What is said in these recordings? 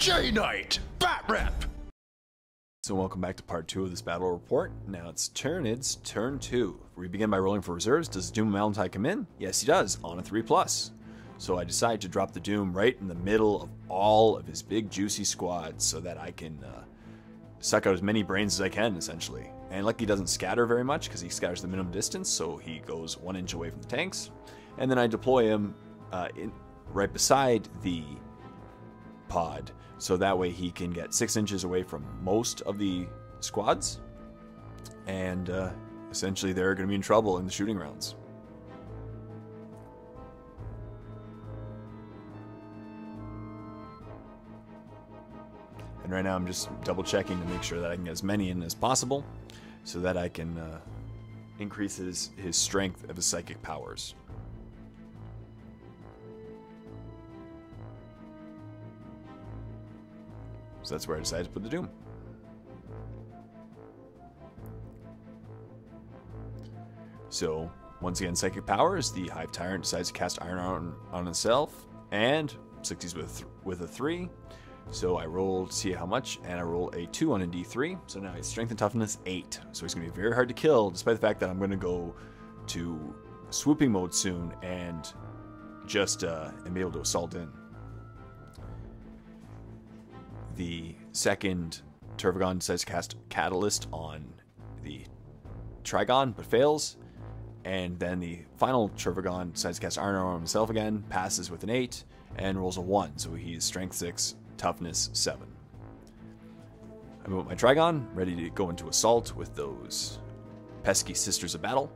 J-Knight, Batrep! So welcome back to part 2 of this battle report. Now it's Tyranids turn 2. We begin by rolling for reserves. Does Doom Malantine come in? Yes, he does, on a 3+. So I decide to drop the Doom right in the middle of all of his big juicy squads so that I can suck out as many brains as I can, essentially. And lucky he doesn't scatter very much because he scatters the minimum distance, so he goes 1 inch away from the tanks. And then I deploy him right beside the pod, so that way he can get 6 inches away from most of the squads, and essentially they're going to be in trouble in the shooting rounds. And right now I'm just double checking to make sure that I can get as many in as possible, so that I can increase his strength of his psychic powers. So that's where I decided to put the Doom. So, once again, Psychic Powers, the Hive Tyrant decides to cast Iron on himself, and succeeds with a 3. So I roll to see how much, and I roll a 2 on a D3. So now his Strength and Toughness 8. So he's going to be very hard to kill, despite the fact that I'm going to go to swooping mode soon, and just and be able to assault in. The second Turvagon decides to cast Catalyst on the Trigon, but fails. And then the final Turvagon decides to cast Iron Armor on himself again, passes with an 8, and rolls a 1. So he's Strength 6, Toughness 7. I move up my Trigon, ready to go into assault with those pesky Sisters of Battle.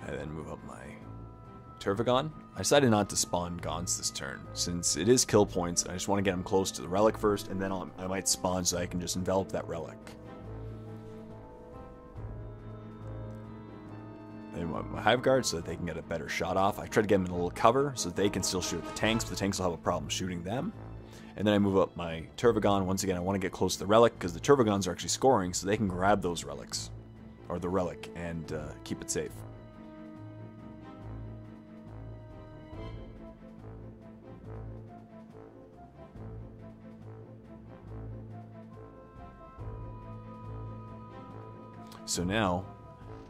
I then move up my Turvagon. I decided not to spawn Gons this turn, since it is kill points. I just want to get him close to the relic first, and then I might spawn so I can just envelop that relic. I want my Hive Guard so that they can get a better shot off. I try to get them in a little cover so that they can still shoot at the tanks, but the tanks will have a problem shooting them. And then I move up my Turvagon. Once again, I want to get close to the relic, because the Turvagons are actually scoring, so they can grab those relics, or the relic, and keep it safe. So now,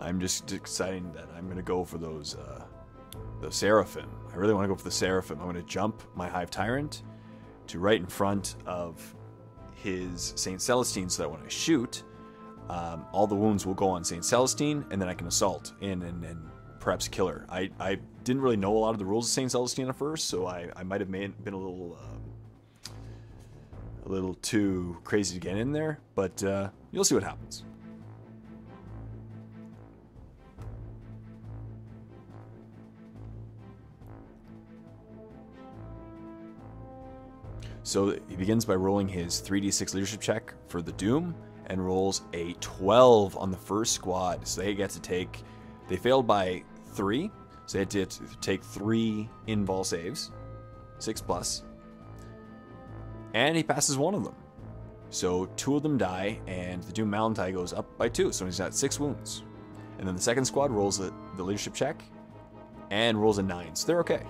I'm just deciding that I'm going to go for the Seraphim. I really want to go for the Seraphim. I'm going to jump my Hive Tyrant to right in front of his St. Celestine, so that when I shoot, all the wounds will go on St. Celestine, and then I can assault in and perhaps kill her. I didn't really know a lot of the rules of St. Celestine at first, so I might have been a little too crazy to get in there, but you'll see what happens. So he begins by rolling his 3d6 leadership check for the Doom, and rolls a 12 on the first squad. So they get to take, they failed by 3, so they had to take 3 invul saves, 6+, and he passes 1 of them. So 2 of them die, and the Doom Malantine goes up by 2, so he's got 6 wounds. And then the second squad rolls the leadership check, and rolls a 9, so they're okay.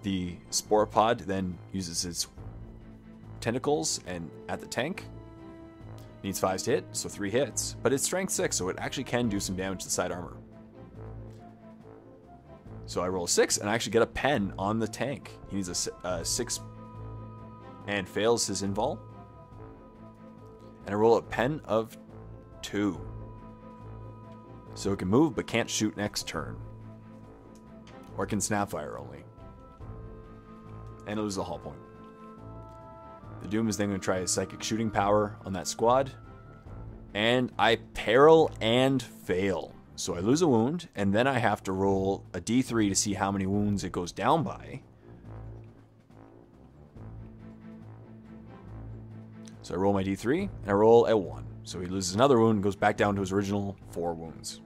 The Spore Pod then uses its tentacles and at the tank. Needs 5 to hit, so 3 hits, but it's Strength 6, so it actually can do some damage to the side armor. So I roll a 6, and I actually get a pen on the tank. He needs a 6 and fails his invul. And I roll a pen of 2. So it can move, but can't shoot next turn. Or it can Snapfire only. And it loses a hull point. The Doom is then going to try his Psychic Shooting Power on that squad. And I peril and fail. So I lose a wound, and then I have to roll a d3 to see how many wounds it goes down by. So I roll my d3, and I roll a 1. So he loses another wound and goes back down to his original 4 wounds.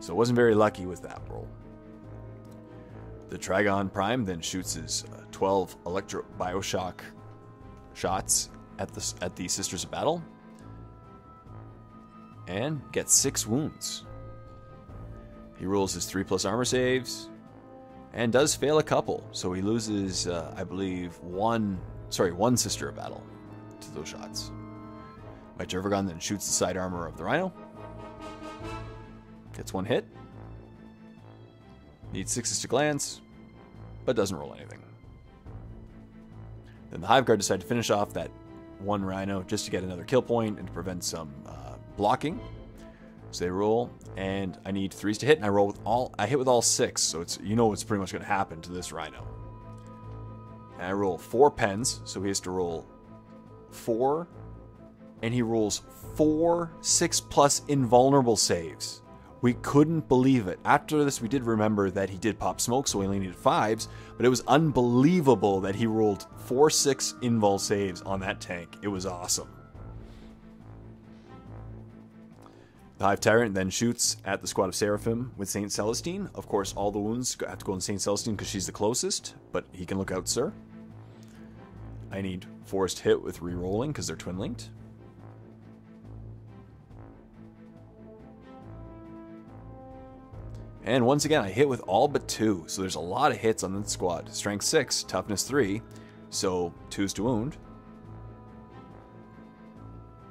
So I wasn't very lucky with that roll. The Trigon Prime then shoots his 12 Electro Bioshock shots at the Sisters of Battle. and gets 6 wounds. He rolls his 3+ armor saves and does fail a couple, so he loses, I believe, one sister of battle to those shots. My Turvagon then shoots the side armor of the Rhino. Gets 1 hit. Needs 6s to glance, but doesn't roll anything. Then the Hive Guard decide to finish off that 1 Rhino just to get another kill point and to prevent some blocking. So they roll, and I need 3s to hit, and I hit with all 6, so it's what's pretty much going to happen to this Rhino. And I roll 4 pens, so he has to roll 4, and he rolls 4 6+ invulnerable saves. We couldn't believe it. After this, we did remember that he did pop smoke, so he only needed 5s, but it was unbelievable that he rolled 4 6 invul saves on that tank. It was awesome. The Hive Tyrant then shoots at the squad of Seraphim with Saint Celestine. Of course, all the wounds have to go on Saint Celestine because she's the closest, but he can look out, sir. I need 4s to hit with re-rolling because they're twin-linked. And once again, I hit with all but 2, so there's a lot of hits on this squad. Strength 6, toughness 3, so 2s to wound.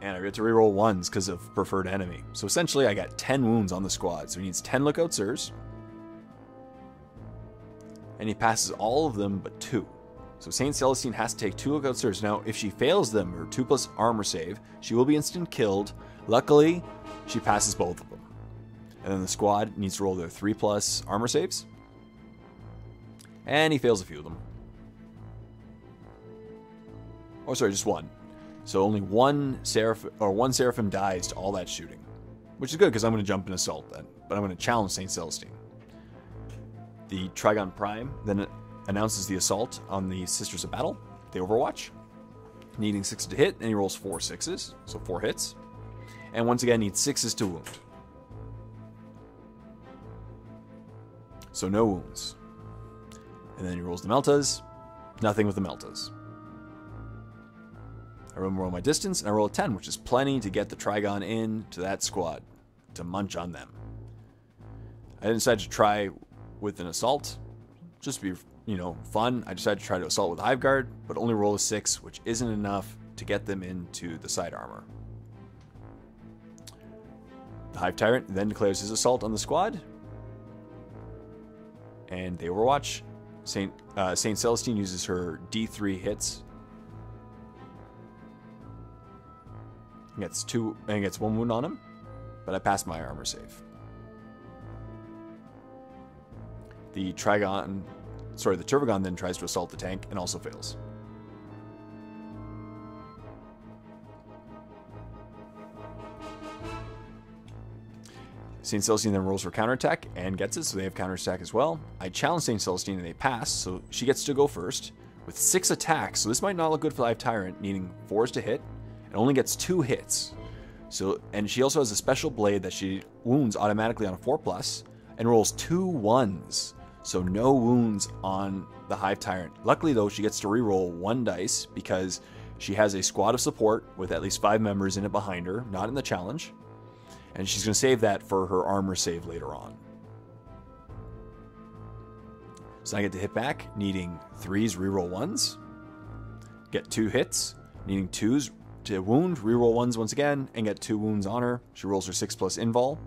And I get to reroll 1s because of preferred enemy. So essentially, I got 10 wounds on the squad. So he needs 10 lookout sirs. And he passes all of them but 2. So Saint Celestine has to take 2 lookout sirs. Now, if she fails them, her 2+ armor save, she will be instant killed. Luckily, she passes both of them. And then the squad needs to roll their 3+ armor saves. And he fails a few of them. Oh, sorry, just 1. So only one Seraphim dies to all that shooting. Which is good, because I'm going to jump in assault then. But I'm going to challenge Saint Celestine. The Trygon Prime then announces the assault on the Sisters of Battle. They overwatch. Needing 6 to hit, and he rolls 4 6s. So 4 hits. And once again, needs 6s to wound. So no wounds. And then he rolls the Meltas. Nothing with the Meltas. I roll my distance, and I roll a 10, which is plenty to get the Trygon in to that squad, to munch on them. I decided to try with an assault, just to be, fun. I decided to try to assault with Hive Guard, but only roll a 6, which isn't enough to get them into the side armor. The Hive Tyrant then declares his assault on the squad, and they overwatch. Saint Celestine uses her D3 hits. Gets 1 wound on him, but I passed my armor save. The Turvagon then tries to assault the tank and also fails. Saint Celestine then rolls for counterattack and gets it, so they have counterattack as well. I challenge Saint Celestine and they pass, so she gets to go first with 6 attacks. So this might not look good for the Hive Tyrant, needing 4s to hit. It only gets 2 hits. And she also has a special blade that she wounds automatically on a 4+ and rolls 2 1s. So no wounds on the Hive Tyrant. Luckily though, she gets to reroll 1 dice because she has a squad of support with at least 5 members in it behind her, not in the challenge. And she's going to save that for her armor save later on. So I get to hit back, needing 3s, reroll 1s. Get 2 hits, needing 2s to wound, reroll 1s once again, and get 2 wounds on her. She rolls her 6+ invul.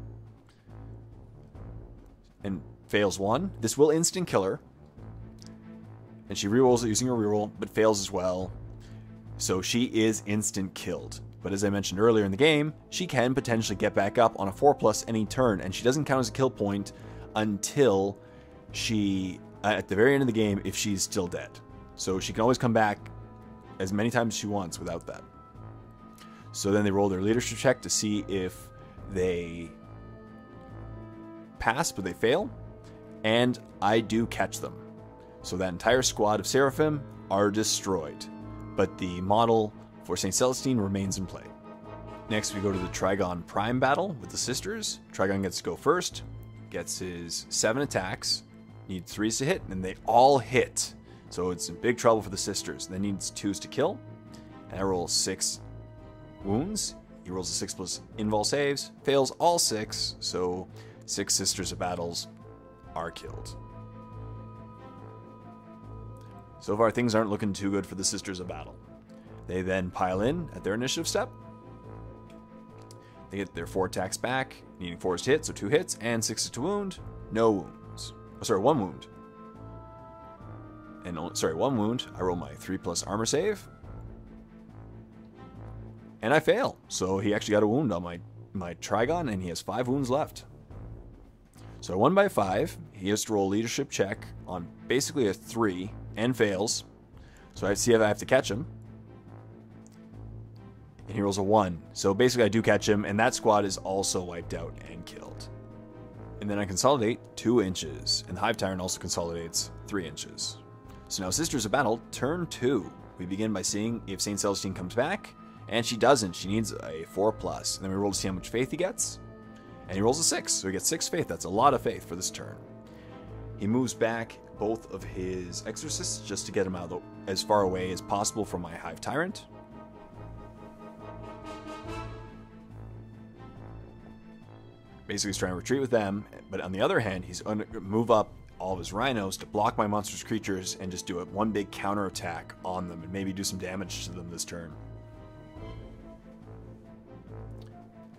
And fails 1. This will instant kill her. And she rerolls it using her reroll, but fails as well. So she is instant killed. But as I mentioned earlier in the game, she can potentially get back up on a 4+ any turn, and she doesn't count as a kill point until she, at the very end of the game, if she's still dead. So she can always come back as many times as she wants without that. So then they roll their leadership check to see if they pass, but they fail. And I do catch them. So that entire squad of Seraphim are destroyed. But the model for Saint Celestine remains in play. Next we go to the Trygon Prime battle with the sisters. Trygon gets to go first, gets his 7 attacks, needs 3s to hit, and they all hit. So it's in big trouble for the sisters. Then needs 2s to kill, and I roll 6 wounds. He rolls a 6+ invul saves, fails all 6, so 6 Sisters of Battles are killed. So far, things aren't looking too good for the Sisters of Battle. They then pile in at their initiative step. They get their 4 attacks back, needing 4s to hit, so 2 hits, and 6s to wound. No wounds. Oh, sorry, 1 wound. And 1 wound. I roll my 3+ armor save. And I fail. So he actually got a wound on my Trigon, and he has 5 wounds left. So I won by 5. He has to roll a leadership check on basically a 3, and fails. So I see if I have to catch him. And he rolls a 1. So basically I do catch him, and that squad is also wiped out and killed. And then I consolidate 2 inches. And the Hive Tyrant also consolidates 3 inches. So now Sisters of Battle, turn 2. We begin by seeing if St. Celestine comes back. And she doesn't. She needs a 4+. And then we roll to see how much faith he gets. And he rolls a 6. So he gets 6 faith. That's a lot of faith for this turn. He moves back both of his Exorcists just to get him out as far away as possible from my Hive Tyrant. Basically, he's trying to retreat with them, but on the other hand, he's going to move up all of his rhinos to block my monstrous creatures and just do one big counterattack on them and maybe do some damage to them this turn.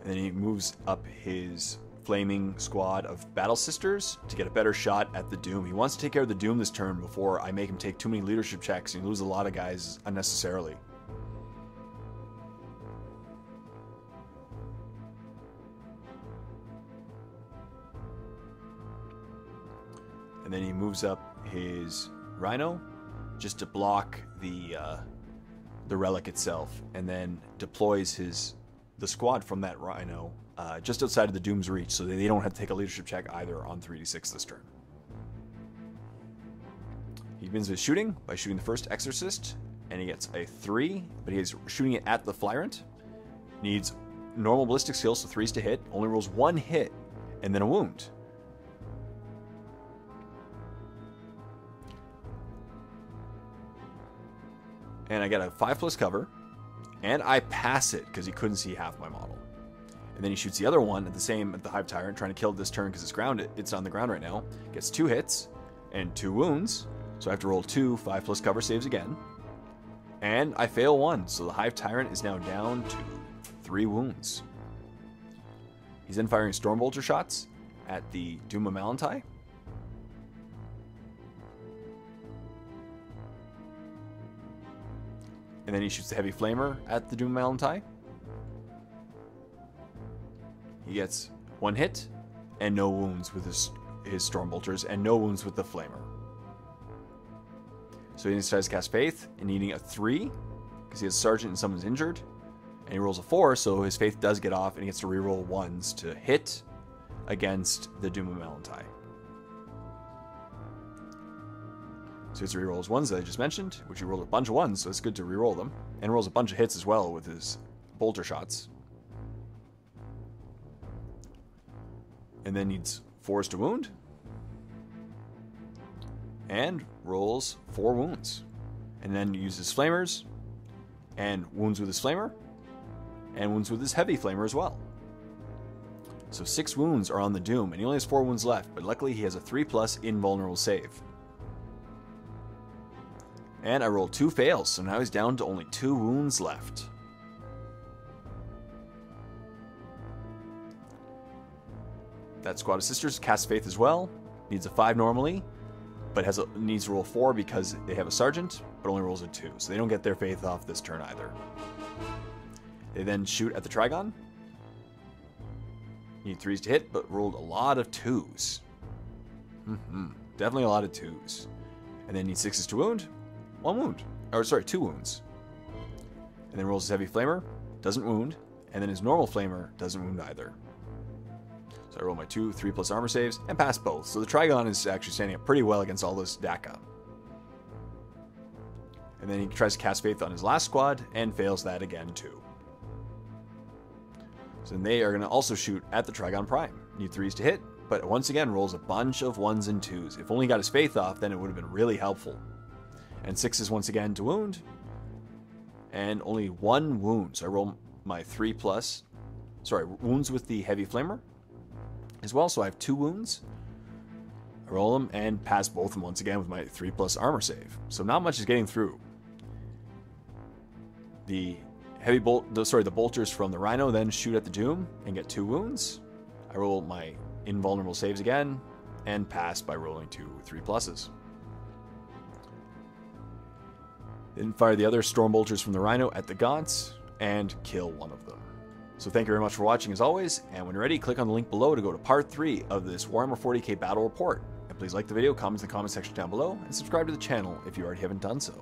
And then he moves up his flaming squad of Battle Sisters to get a better shot at the Doom. He wants to take care of the Doom this turn before I make him take too many leadership checks and lose a lot of guys unnecessarily. And then he moves up his Rhino just to block the relic itself, and then deploys the squad from that Rhino just outside of the Doom's reach, so they don't have to take a leadership check either on 3d6 this turn. He begins with shooting by shooting the first Exorcist, and he gets a 3, but he's shooting it at the Flyrant. Needs normal ballistic skill, so 3s to hit. Only rolls 1 hit, and then a wound. And I get a 5+ cover, and I pass it because he couldn't see half my model. And then he shoots the other one at the Hive Tyrant, trying to kill it this turn because it's on the ground right now. Gets 2 hits and 2 wounds, so I have to roll 2 5+ cover saves again. And I fail 1, so the Hive Tyrant is now down to 3 wounds. He's then firing Stormbolter shots at the Doom of Malantai. And then he shoots the Heavy Flamer at the Doom Malantai. He gets 1 hit and no wounds with his Stormbolters, and no wounds with the Flamer. So he decides to cast Faith, and needing a 3, because he has Sergeant and someone's injured. And he rolls a 4, so his Faith does get off, and he gets to reroll 1s to hit against the Doom of Malantai. So he gets to reroll his 1s that I just mentioned, which he rolled a bunch of 1s, so it's good to reroll them. And rolls a bunch of hits as well with his bolter shots. And then needs 4s to wound. And rolls 4 wounds. And then uses Flamers, and wounds with his Flamer, and wounds with his Heavy Flamer as well. So 6 wounds are on the Doom, and he only has 4 wounds left, but luckily he has a 3+ invulnerable save. And I rolled 2 fails, so now he's down to only 2 wounds left. That squad of sisters casts Faith as well. Needs a 5 normally, but needs to roll 4 because they have a sergeant, but only rolls a 2. So they don't get their Faith off this turn either. They then shoot at the Trigon. Need 3s to hit, but rolled a lot of 2s. Definitely a lot of 2s. And then need 6s to wound. 1 wound. Or sorry, 2 wounds. And then rolls his Heavy Flamer. Doesn't wound. And then his normal Flamer doesn't wound either. So I roll my 2 3+ armor saves and pass both. So the Trigon is actually standing up pretty well against all this DACA. And then he tries to cast Faith on his last squad and fails that again too. So then they are going to also shoot at the Trigon Prime. Need 3s to hit, but once again rolls a bunch of 1s and 2s. If only he got his Faith off, then it would have been really helpful. And 6s once again to wound. And only 1 wound. So I roll my wounds with the heavy flamer as well. So I have 2 wounds. I roll them and pass both of them once again with my 3+ armor save. So not much is getting through. The bolters from the Rhino then shoot at the Doom and get 2 wounds. I roll my invulnerable saves again and pass by rolling 2 3+. Then fire the other storm bolters from the Rhino at the Gaunts and kill one of them. So thank you very much for watching as always, and when you're ready, click on the link below to go to part 3 of this Warhammer 40k battle report. And please like the video, comment in the comment section down below, and subscribe to the channel if you already haven't done so.